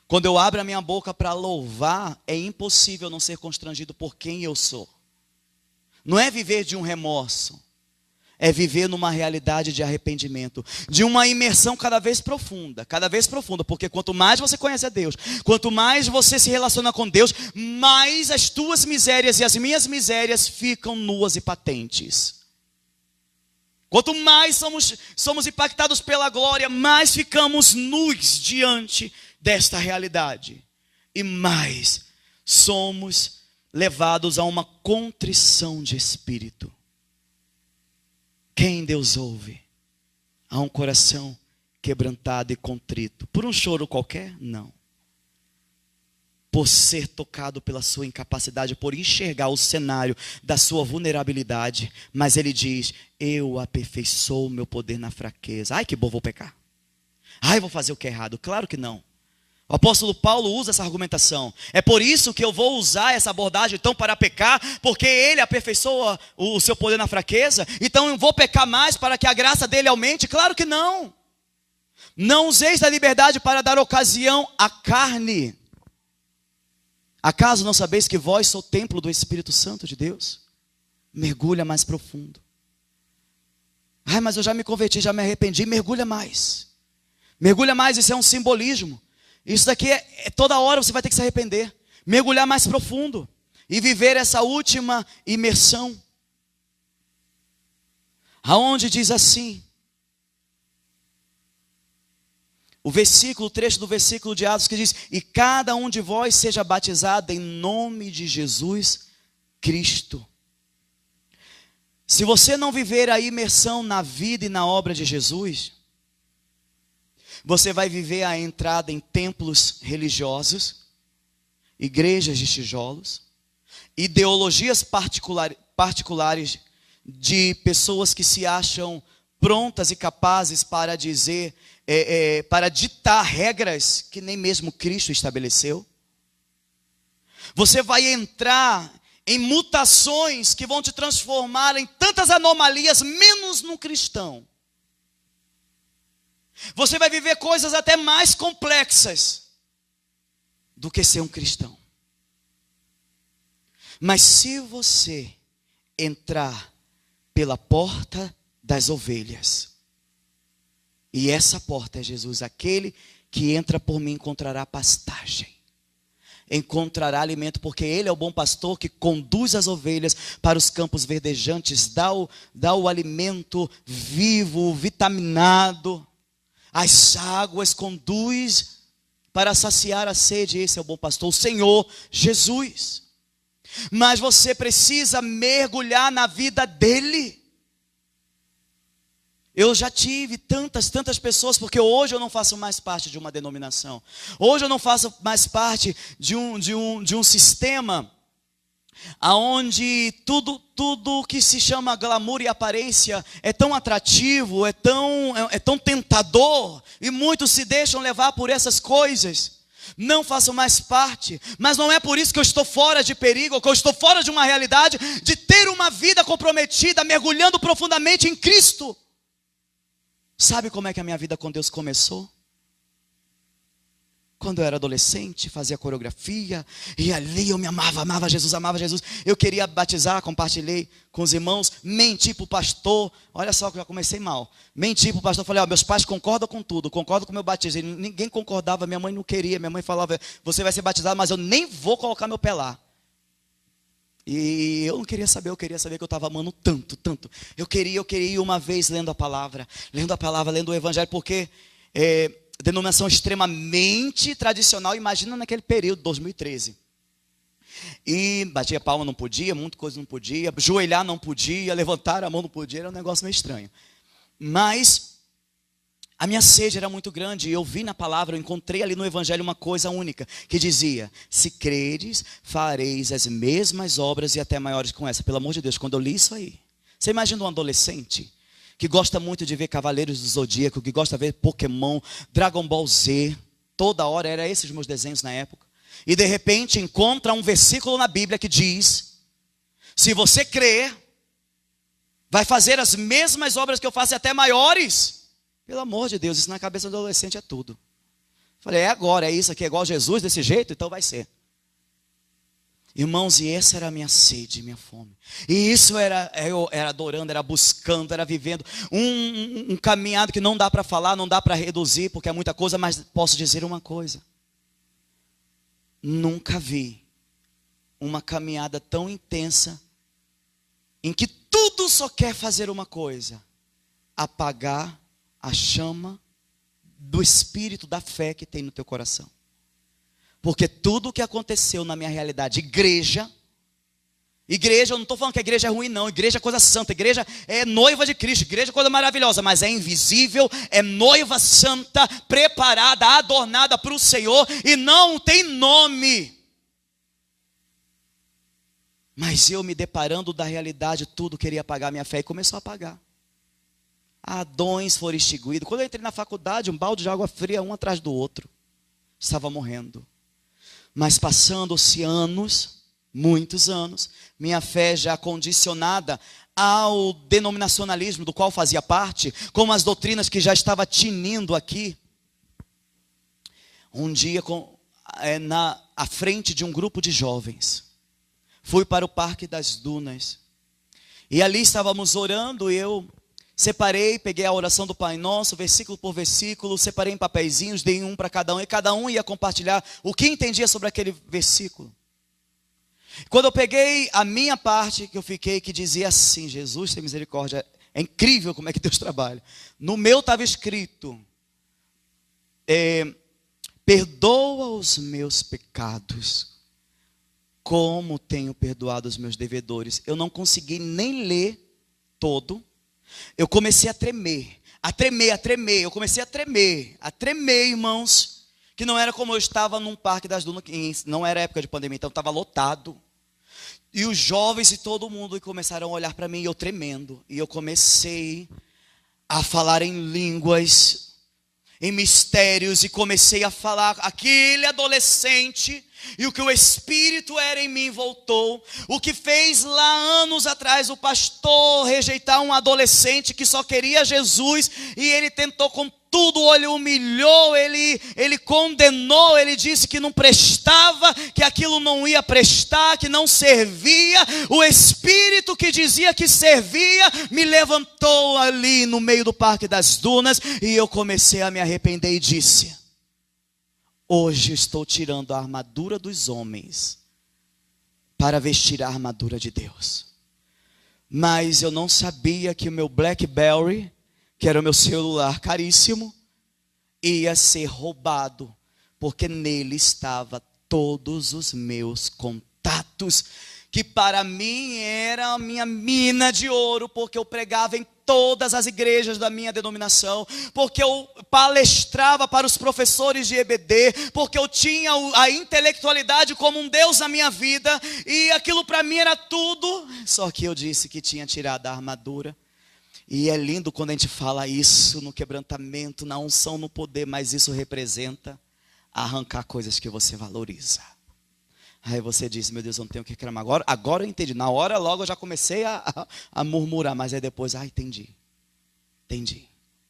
Quando eu abro a minha boca para louvar, é impossível não ser constrangido por quem eu sou. Não é viver de um remorso. É viver numa realidade de arrependimento. De uma imersão cada vez profunda. Cada vez profunda. Porque quanto mais você conhece a Deus, quanto mais você se relaciona com Deus, mais as tuas misérias e as minhas misérias ficam nuas e patentes. Quanto mais somos impactados pela glória, mais ficamos nus diante desta realidade. E mais somos levados a uma contrição de espírito. Quem Deus ouve? A um coração quebrantado e contrito. Por um choro qualquer? Não. Por ser tocado pela sua incapacidade, por enxergar o cenário da sua vulnerabilidade. Mas ele diz, eu aperfeiçoo o meu poder na fraqueza. Ai, que bom, vou pecar. Ai, vou fazer o que é errado. Claro que não. O apóstolo Paulo usa essa argumentação. É por isso que eu vou usar essa abordagem então para pecar, porque ele aperfeiçoa o seu poder na fraqueza. Então eu vou pecar mais para que a graça dele aumente? Claro que não. Não useis da liberdade para dar ocasião à carne. Acaso não sabeis que vós sois o templo do Espírito Santo de Deus? Mergulha mais profundo. Ai, mas eu já me converti, já me arrependi. Mergulha mais. Mergulha mais, isso é um simbolismo. Isso daqui toda hora você vai ter que se arrepender. Mergulhar mais profundo. E viver essa última imersão. Aonde diz assim. O trecho do versículo de Atos que diz, e cada um de vós seja batizado em nome de Jesus Cristo. Se você não viver a imersão na vida e na obra de Jesus, você vai viver a entrada em templos religiosos, igrejas de tijolos, ideologias particulares de pessoas que se acham prontas e capazes para dizer, para ditar regras que nem mesmo Cristo estabeleceu. Você vai entrar em mutações que vão te transformar em tantas anomalias, menos num cristão. Você vai viver coisas até mais complexas do que ser um cristão. Mas se você entrar pela porta das ovelhas, e essa porta é Jesus, aquele que entra por mim encontrará pastagem. encontrará alimento, porque Ele é o bom pastor que conduz as ovelhas para os campos verdejantes, dá o alimento vivo, vitaminado, as águas, conduz para saciar a sede. Esse é o bom pastor, o Senhor Jesus. Mas você precisa mergulhar na vida dele. Eu já tive tantas pessoas, porque hoje eu não faço mais parte de uma denominação. Hoje eu não faço mais parte de um sistema onde tudo que se chama glamour e aparência é tão atrativo, é tão tentador, e muitos se deixam levar por essas coisas. Não faço mais parte, mas não é por isso que eu estou fora de perigo, ou que eu estou fora de uma realidade de ter uma vida comprometida, mergulhando profundamente em Cristo. Sabe como é que a minha vida com Deus começou? Quando eu era adolescente, fazia coreografia, e ali eu me amava Jesus. Eu queria batizar, compartilhei com os irmãos, menti para o pastor. Olha só que eu já comecei mal. Menti para o pastor, falei, meus pais concordam com tudo, concordam com o meu batismo. Ninguém concordava, minha mãe não queria, minha mãe falava, você vai ser batizado, mas eu nem vou colocar meu pé lá. E eu não queria saber, eu queria saber que eu estava amando tanto. Eu queria ir uma vez lendo a palavra, lendo o evangelho, porque denominação extremamente tradicional, imagina naquele período, 2013. E batia palma não podia, muita coisa não podia, joelhar não podia, levantar a mão não podia, era um negócio meio estranho. Mas a minha sede era muito grande, e eu vi na palavra, eu encontrei ali no evangelho uma coisa única, que dizia, se creres, fareis as mesmas obras e até maiores com essa. Pelo amor de Deus, quando eu li isso aí, você imagina um adolescente que gosta muito de ver Cavaleiros do Zodíaco, que gosta de ver Pokémon, Dragon Ball Z, toda hora, eram esses os meus desenhos na época, e de repente encontra um versículo na Bíblia que diz, se você crer, vai fazer as mesmas obras que eu faço e até maiores. Pelo amor de Deus, isso na cabeça do adolescente é tudo. Falei, é agora, é isso aqui, é igual Jesus desse jeito, então vai ser. Irmãos, e essa era a minha sede, minha fome. E isso eu era adorando, era buscando, era vivendo um caminhado que não dá para falar, não dá para reduzir, porque é muita coisa, mas posso dizer uma coisa. Nunca vi uma caminhada tão intensa, em que tudo só quer fazer uma coisa, apagar a chama do espírito da fé que tem no teu coração. Porque tudo o que aconteceu na minha realidade, igreja, eu não estou falando que a igreja é ruim não, igreja é coisa santa, igreja é noiva de Cristo, igreja é coisa maravilhosa, mas é invisível, é noiva santa, preparada, adornada para o Senhor, e não tem nome. Mas eu me deparando da realidade, tudo queria apagar minha fé, e começou a apagar. Adões foram extinguidos. Quando eu entrei na faculdade, um balde de água fria, um atrás do outro. Estava morrendo. Mas passando-se anos, muitos anos, minha fé já condicionada ao denominacionalismo do qual fazia parte, como as doutrinas que já estava tinindo aqui. Um dia, à frente de um grupo de jovens, fui para o Parque das Dunas. E ali estávamos orando, e eu separei, peguei a oração do Pai Nosso, versículo por versículo, separei em papeizinhos, dei um para cada um, e cada um ia compartilhar o que entendia sobre aquele versículo. Quando eu peguei a minha parte, que eu fiquei, que dizia assim, Jesus tem misericórdia, é incrível como é que Deus trabalha. No meu estava escrito, perdoa os meus pecados, como tenho perdoado os meus devedores. Eu não consegui nem ler todo. Eu comecei a tremer. Eu comecei a tremer, irmãos, que não era como eu estava num Parque das Dunas, não era época de pandemia, então estava lotado. E os jovens e todo mundo começaram a olhar para mim, e eu tremendo. E eu comecei a falar em línguas, em mistérios, e comecei a falar aquele adolescente, e o que o Espírito era em mim voltou. O que fez lá anos atrás o pastor rejeitar um adolescente que só queria Jesus, e ele tentou com tudo, ele humilhou, ele condenou, ele disse que não prestava, que aquilo não ia prestar, que não servia. O Espírito que dizia que servia me levantou ali no meio do Parque das Dunas, e eu comecei a me arrepender e disse, Hoje eu estou tirando a armadura dos homens para vestir a armadura de Deus. Mas eu não sabia que o meu BlackBerry, que era o meu celular caríssimo, ia ser roubado, porque nele estava todos os meus contatos, que para mim era a minha mina de ouro, porque eu pregava em todas as igrejas da minha denominação, porque eu palestrava para os professores de EBD, porque eu tinha a intelectualidade como um Deus na minha vida, e aquilo para mim era tudo. Só que eu disse que tinha tirado a armadura. E é lindo quando a gente fala isso no quebrantamento, na unção, no poder, mas isso representa arrancar coisas que você valoriza. Aí você diz, meu Deus, eu não tenho o que reclamar. Agora eu entendi. Na hora logo eu já comecei a murmurar, mas aí depois, entendi.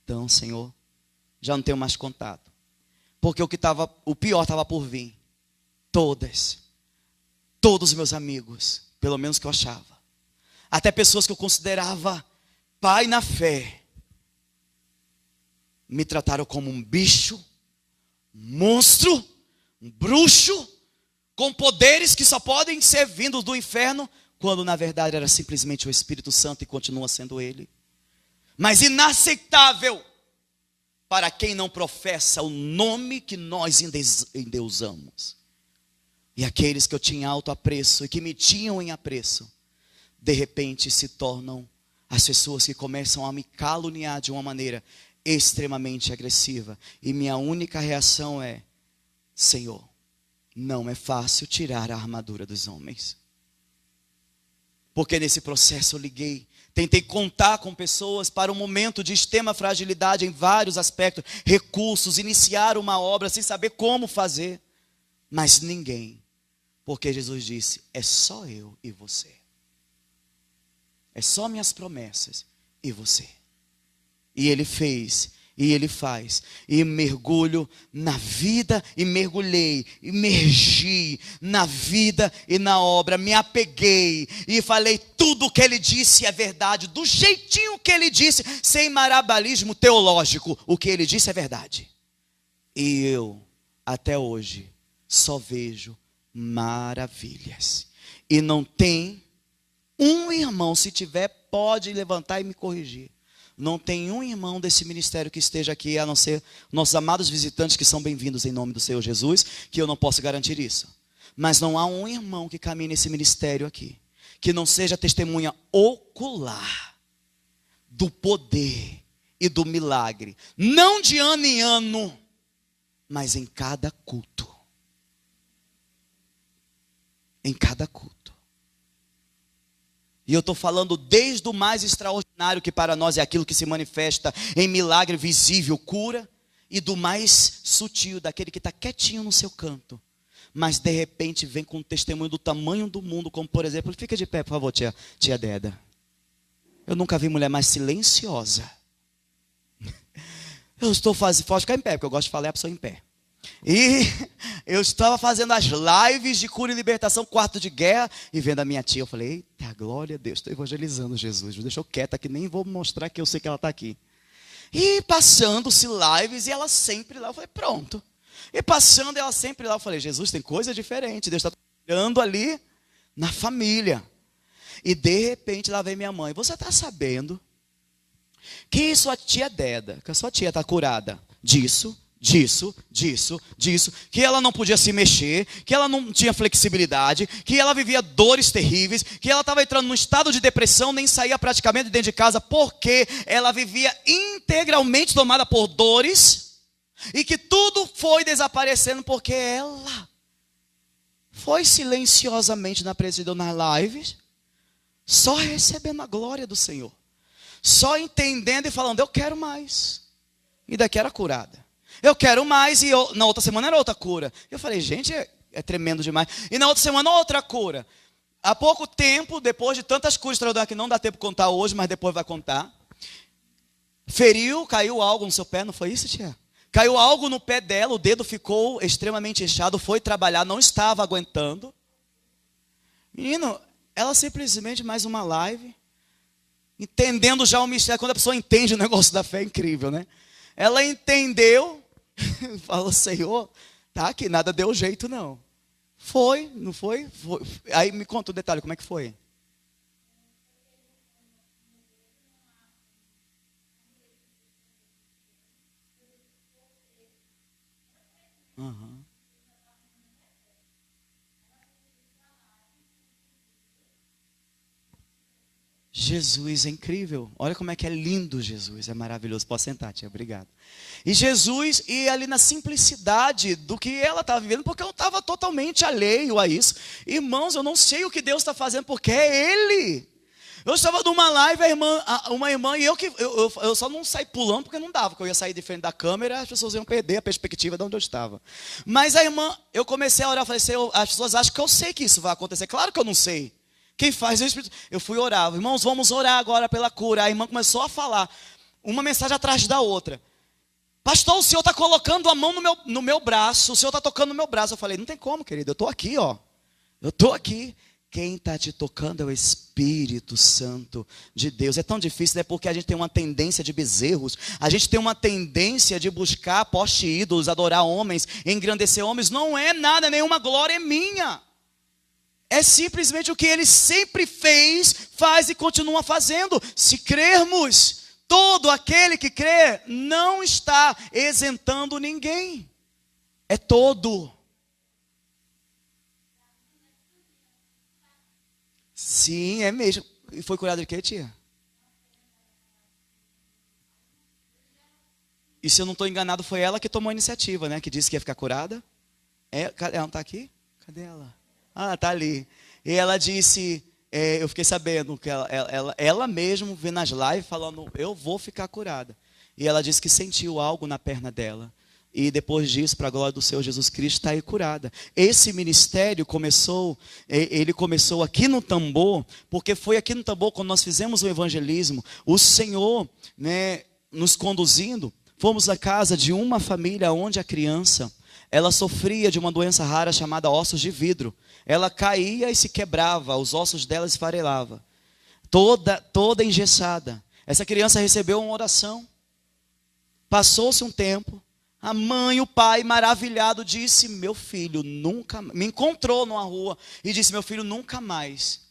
Então, Senhor, já não tenho mais contato. Porque o pior estava por vir. Todos os meus amigos, pelo menos que eu achava. Até pessoas que eu considerava pai na fé, me trataram como um bicho, um monstro, um bruxo, com poderes que só podem ser vindos do inferno, quando na verdade era simplesmente o Espírito Santo e continua sendo ele. Mas inaceitável para quem não professa o nome que nós endeusamos. E aqueles que eu tinha alto apreço e que me tinham em apreço, de repente se tornam as pessoas que começam a me caluniar de uma maneira extremamente agressiva. E minha única reação é, Senhor, não é fácil tirar a armadura dos homens. Porque nesse processo eu tentei contar com pessoas para um momento de extrema fragilidade em vários aspectos, recursos, iniciar uma obra sem saber como fazer. Mas ninguém, porque Jesus disse, é só eu e você. É só minhas promessas e você. E Ele fez, e Ele faz. E mergulho na vida, e mergulhei, imergi na vida e na obra. Me apeguei e falei tudo o que Ele disse é verdade, do jeitinho que Ele disse, sem marabalismo teológico. O que Ele disse é verdade. E eu, até hoje, só vejo maravilhas. E não tem um irmão, se tiver, pode levantar e me corrigir. Não tem um irmão desse ministério que esteja aqui, a não ser nossos amados visitantes que são bem-vindos em nome do Senhor Jesus, que eu não posso garantir isso. Mas não há um irmão que caminhe nesse ministério aqui, que não seja testemunha ocular do poder e do milagre. Não de ano em ano, mas em cada culto. Em cada culto. E eu estou falando desde o mais extraordinário, que para nós é aquilo que se manifesta em milagre visível, cura, e do mais sutil, daquele que está quietinho no seu canto, mas de repente vem com um testemunho do tamanho do mundo, como por exemplo, fica de pé por favor, tia Deda. Eu nunca vi mulher mais silenciosa. Pode ficar em pé, porque eu gosto de falar a pessoa em pé. E eu estava fazendo as lives de cura e libertação, quarto de guerra, e vendo a minha tia, eu falei, eita, glória a Deus, estou evangelizando Jesus, deixa eu quieta que nem vou mostrar que eu sei que ela está aqui. E passando-se lives, e ela sempre lá, eu falei, pronto. E passando ela sempre lá, eu falei, Jesus, tem coisa diferente, Deus está trabalhando ali na família. E de repente lá vem minha mãe, você está sabendo que sua tia Deda, que a sua tia está curada disso, que ela não podia se mexer, que ela não tinha flexibilidade, que ela vivia dores terríveis, que ela estava entrando num estado de depressão, nem saía praticamente de dentro de casa, porque ela vivia integralmente tomada por dores, e que tudo foi desaparecendo porque ela foi silenciosamente na presença nas lives, só recebendo a glória do Senhor, só entendendo e falando, eu quero mais, e daqui era curada. Eu quero mais, e na outra semana era outra cura. Eu falei, gente, é tremendo demais. E na outra semana outra cura. Há pouco tempo, depois de tantas curas extraordinárias que não dá tempo de contar hoje, mas depois vai contar. Caiu algo no seu pé, não foi isso, tia? Caiu algo no pé dela, o dedo ficou extremamente inchado, foi trabalhar, não estava aguentando. Menino, ela simplesmente mais uma live, entendendo já o mistério. Quando a pessoa entende o negócio da fé, é incrível, né? Ela entendeu, falou, Senhor, Tá, que nada deu jeito, não. Foi, não foi? Foi. Aí me conta o detalhe, como é que foi? Aham. Jesus é incrível. Olha como é que é lindo Jesus. É maravilhoso. Pode sentar, tia. Obrigado. E Jesus, e ali na simplicidade do que ela estava vivendo, porque eu estava totalmente alheio a isso. Irmãos, eu não sei o que Deus está fazendo, porque é Ele. Eu estava numa live, uma irmã, e eu só não saí pulando, porque não dava, porque eu ia sair de frente da câmera, as pessoas iam perder a perspectiva de onde eu estava. Mas a irmã, eu comecei a orar, eu falei, Senhor, as pessoas acham que eu sei que isso vai acontecer. Claro que eu não sei. Quem faz é o Espírito. Eu fui orar, irmãos, vamos orar agora pela cura. A irmã começou a falar, uma mensagem atrás da outra. Pastor, o senhor está colocando a mão no meu braço, o senhor está tocando no meu braço. Eu falei, não tem como, querido, eu estou aqui, ó. Eu estou aqui. Quem está te tocando é o Espírito Santo de Deus. É tão difícil, né? Porque a gente tem uma tendência de bezerros. A gente tem uma tendência de buscar poste ídolos, adorar homens, engrandecer homens. Não é nada, nenhuma glória é minha. É simplesmente o que Ele sempre fez, faz e continua fazendo. Se crermos, todo aquele que crê não está isentando ninguém. É todo. Sim, é mesmo. E foi curado de quê, tia? E se eu não estou enganado, foi ela que tomou a iniciativa, né? Que disse que ia ficar curada. Ela não está aqui? Cadê ela? Ah, está ali. E ela disse, eu fiquei sabendo que ela mesmo vê nas lives falando, eu vou ficar curada. E ela disse que sentiu algo na perna dela. E depois disso, para a glória do Senhor Jesus Cristo, está aí curada. Esse ministério ele começou aqui no Tambor, porque foi aqui no Tambor, quando nós fizemos o evangelismo, o Senhor, né, nos conduzindo, fomos à casa de uma família onde a criança, ela sofria de uma doença rara chamada ossos de vidro. Ela caía e se quebrava, os ossos dela esfarelavam. Toda engessada. Essa criança recebeu uma oração. Passou-se um tempo. A mãe e o pai, maravilhado, disse, meu filho nunca, me encontrou numa rua e disse, meu filho nunca mais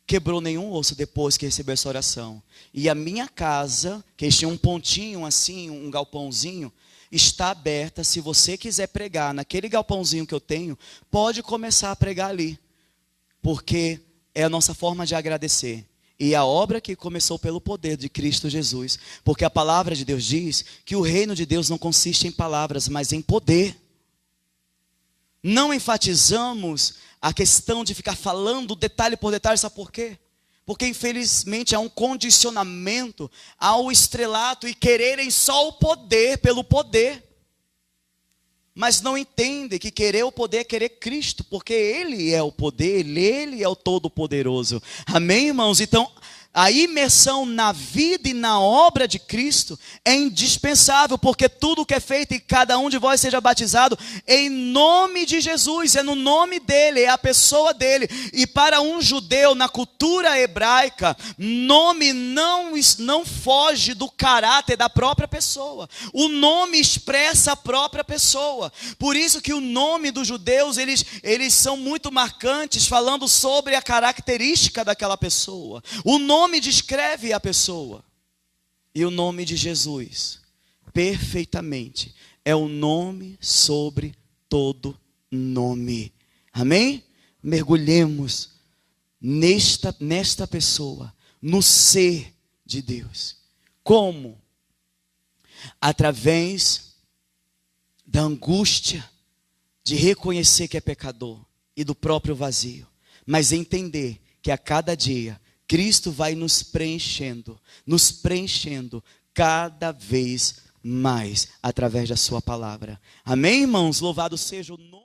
quebrou nenhum osso depois que recebeu essa oração. E a minha casa, que tinha um pontinho assim, um galpãozinho, está aberta. Se você quiser pregar naquele galpãozinho que eu tenho, pode começar a pregar ali, porque é a nossa forma de agradecer. E a obra que começou pelo poder de Cristo Jesus. Porque a palavra de Deus diz que o reino de Deus não consiste em palavras, mas em poder. Não enfatizamos a questão de ficar falando detalhe por detalhe, sabe por quê? Porque infelizmente há um condicionamento ao estrelato e quererem só o poder pelo poder. Mas não entende que querer o poder é querer Cristo, porque Ele é o poder, Ele é o Todo-Poderoso. Amém, irmãos? Então, a imersão na vida e na obra de Cristo é indispensável, porque tudo que é feito e cada um de vós seja batizado em nome de Jesus, é no nome dEle, é a pessoa dEle. E para um judeu, na cultura hebraica, nome não foge do caráter da própria pessoa. O nome expressa a própria pessoa. Por isso que o nome dos judeus, eles são muito marcantes, falando sobre a característica daquela pessoa. O nome descreve a pessoa. E o nome de Jesus, perfeitamente, é o nome sobre todo nome. Amém? Mergulhemos nesta pessoa, no ser de Deus. Como? Através da angústia de reconhecer que é pecador e do próprio vazio, mas entender que a cada dia Cristo vai nos preenchendo cada vez mais através da sua palavra. Amém, irmãos? Louvado seja o nome